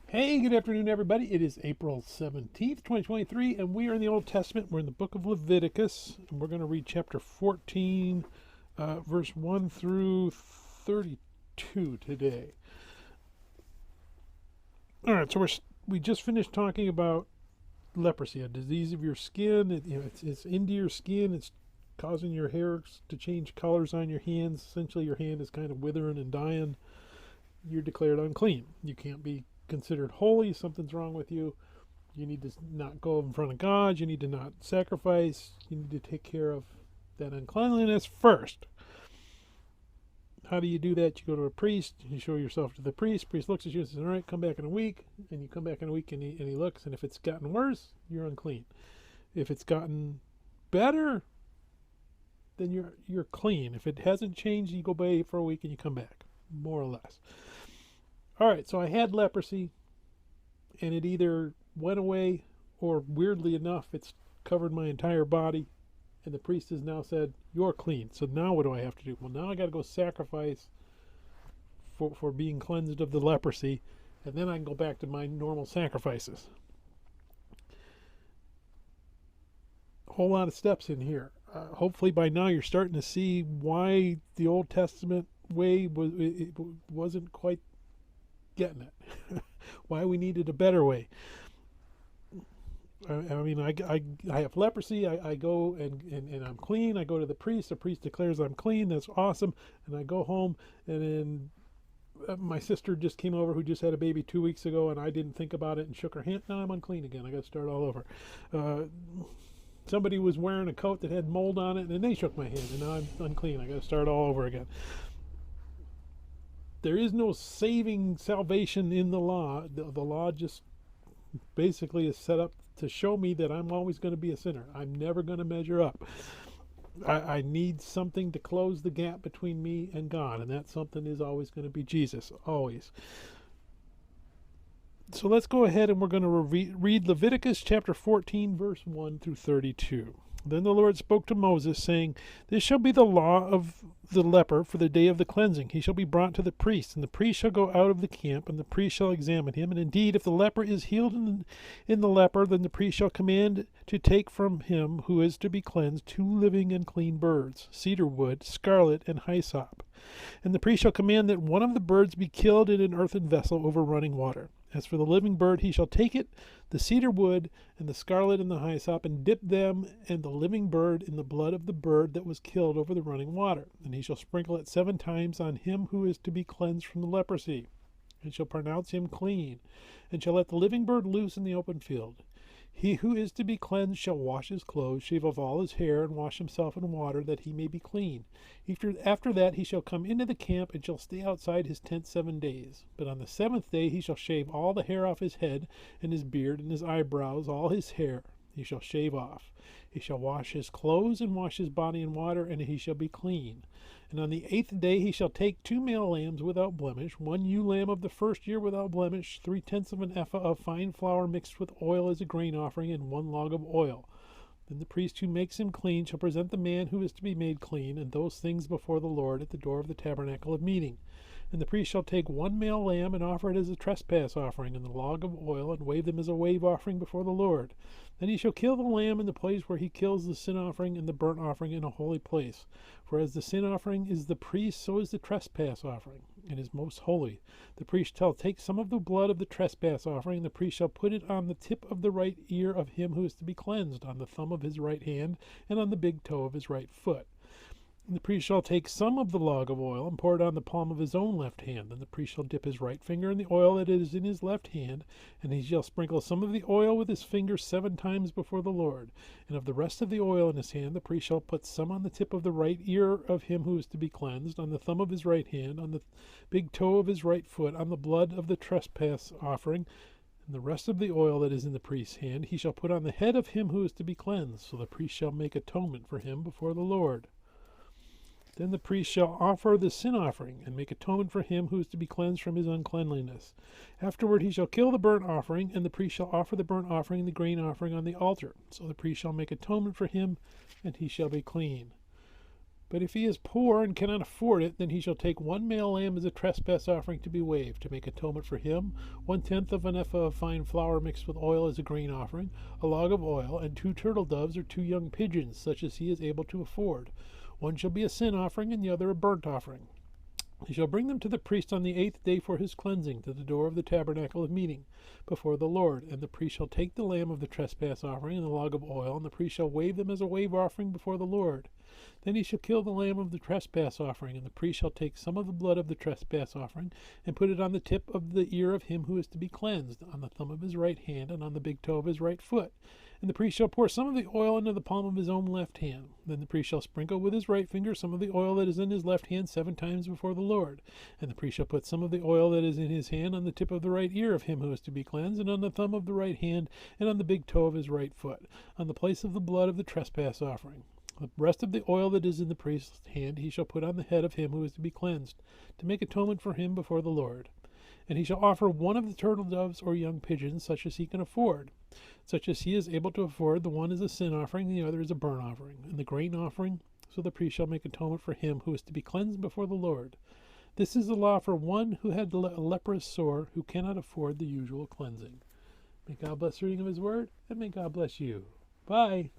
Hey, good afternoon, everybody. It is April 17th, 2023, and we are in the Old Testament. We're in the book of Leviticus, and we're going to read chapter 14, verse 1 through 32 today. All right, so we just finished talking about leprosy, a disease of your skin. It's into your skin. It's causing your hair to change colors on your hands. Essentially, your hand is kind of withering and dying. You're declared unclean. You can't be considered holy. Something's wrong with you. You need to not go in front of God. You need to not sacrifice. You need to take care of that uncleanliness first. How do you do that? You go to a priest. You show yourself to the priest. Priest looks at you and says, all right, come back in a week. And you come back in a week and he looks. And if it's gotten worse, you're unclean. If it's gotten better, then you're clean. If it hasn't changed, you go away for a week and you come back, more or less. All right, so I had leprosy, and it either went away or, weirdly enough, it's covered my entire body, and the priest has now said, you're clean. So now what do I have to do? Well, now I got to go sacrifice for being cleansed of the leprosy, and then I can go back to my normal sacrifices. A whole lot of steps in here. Hopefully by now you're starting to see why the Old Testament way wasn't quite getting it. Why we needed a better way. I mean, I have leprosy. I go and I'm clean. I go to the priest. The priest declares I'm clean. That's awesome. And I go home, and then my sister just came over, who just had a baby 2 weeks ago, and I didn't think about it and shook her hand. Now I'm unclean again. I got to start all over. Somebody was wearing a coat that had mold on it, and they shook my hand, and now I'm unclean. I got to start all over again. There is no saving salvation in the law. The law just basically is set up to show me that I'm always going to be a sinner. I'm never going to measure up. I need something to close the gap between me and God, and that something is always going to be Jesus, always. So let's go ahead and we're going to read Leviticus chapter 14, verse 1 through 32. Then the Lord spoke to Moses, saying, This shall be the law of the leper for the day of the cleansing. He shall be brought to the priest, and the priest shall go out of the camp, and the priest shall examine him. And indeed, if the leper is healed in the leper, then the priest shall command to take from him who is to be cleansed 2 living and clean birds, cedar wood, scarlet, and hyssop. And the priest shall command that one of the birds be killed in an earthen vessel over running water. As for the living bird, he shall take it, the cedar wood, and the scarlet, and the hyssop, and dip them and the living bird in the blood of the bird that was killed over the running water. And he shall sprinkle it 7 times on him who is to be cleansed from the leprosy, and shall pronounce him clean, and shall let the living bird loose in the open field. He who is to be cleansed shall wash his clothes, shave off all his hair, and wash himself in water, that he may be clean. After that he shall come into the camp, and shall stay outside his tent 7 days. But on the 7th day he shall shave all the hair off his head, and his beard, and his eyebrows, all his hair he shall shave off. He shall wash his clothes, and wash his body in water, and he shall be clean. And on the 8th day he shall take 2 male lambs without blemish, 1 ewe lamb of the first year without blemish, 3/10 of an ephah of fine flour mixed with oil as a grain offering, and 1 log of oil. Then the priest who makes him clean shall present the man who is to be made clean, and those things before the Lord at the door of the tabernacle of meeting. And the priest shall take 1 male lamb and offer it as a trespass offering, and the log of oil, and wave them as a wave offering before the Lord. Then he shall kill the lamb in the place where he kills the sin offering and the burnt offering in a holy place. For as the sin offering is the priest, so is the trespass offering, and is most holy. The priest shall take some of the blood of the trespass offering, and the priest shall put it on the tip of the right ear of him who is to be cleansed, on the thumb of his right hand, and on the big toe of his right foot. And the priest shall take some of the log of oil and pour it on the palm of his own left hand. Then the priest shall dip his right finger in the oil that is in his left hand, and he shall sprinkle some of the oil with his finger 7 times before the Lord. And of the rest of the oil in his hand the priest shall put some on the tip of the right ear of him who is to be cleansed, on the thumb of his right hand, on the big toe of his right foot, on the blood of the trespass offering. And the rest of the oil that is in the priest's hand he shall put on the head of him who is to be cleansed. So the priest shall make atonement for him before the Lord. Then the priest shall offer the sin offering, and make atonement for him who is to be cleansed from his uncleanliness. Afterward he shall kill the burnt offering, and the priest shall offer the burnt offering and the grain offering on the altar. So the priest shall make atonement for him, and he shall be clean. But if he is poor and cannot afford it, then he shall take one male lamb as a trespass offering to be waved, to make atonement for him, 1/10 of an ephah of fine flour mixed with oil as a grain offering, a log of oil, and 2 turtle doves or 2 young pigeons, such as he is able to afford. One shall be a sin offering, and the other a burnt offering. He shall bring them to the priest on the 8th day for his cleansing, to the door of the tabernacle of meeting, before the Lord. And the priest shall take the lamb of the trespass offering and the log of oil, and the priest shall wave them as a wave offering before the Lord. Then he shall kill the lamb of the trespass offering, and the priest shall take some of the blood of the trespass offering, and put it on the tip of the ear of him who is to be cleansed, on the thumb of his right hand, and on the big toe of his right foot. And the priest shall pour some of the oil into the palm of his own left hand. Then the priest shall sprinkle with his right finger some of the oil that is in his left hand 7 times before the Lord. And the priest shall put some of the oil that is in his hand on the tip of the right ear of him who is to be cleansed, and on the thumb of the right hand, and on the big toe of his right foot, on the place of the blood of the trespass offering. The rest of the oil that is in the priest's hand he shall put on the head of him who is to be cleansed, to make atonement for him before the Lord. And he shall offer one of the turtle doves or young pigeons, such as he can afford. Such as he is able to afford, the one is a sin offering, and the other is a burnt offering, and the grain offering. So the priest shall make atonement for him who is to be cleansed before the Lord. This is the law for one who had a leprous sore, who cannot afford the usual cleansing. May God bless the reading of his word, and may God bless you. Bye.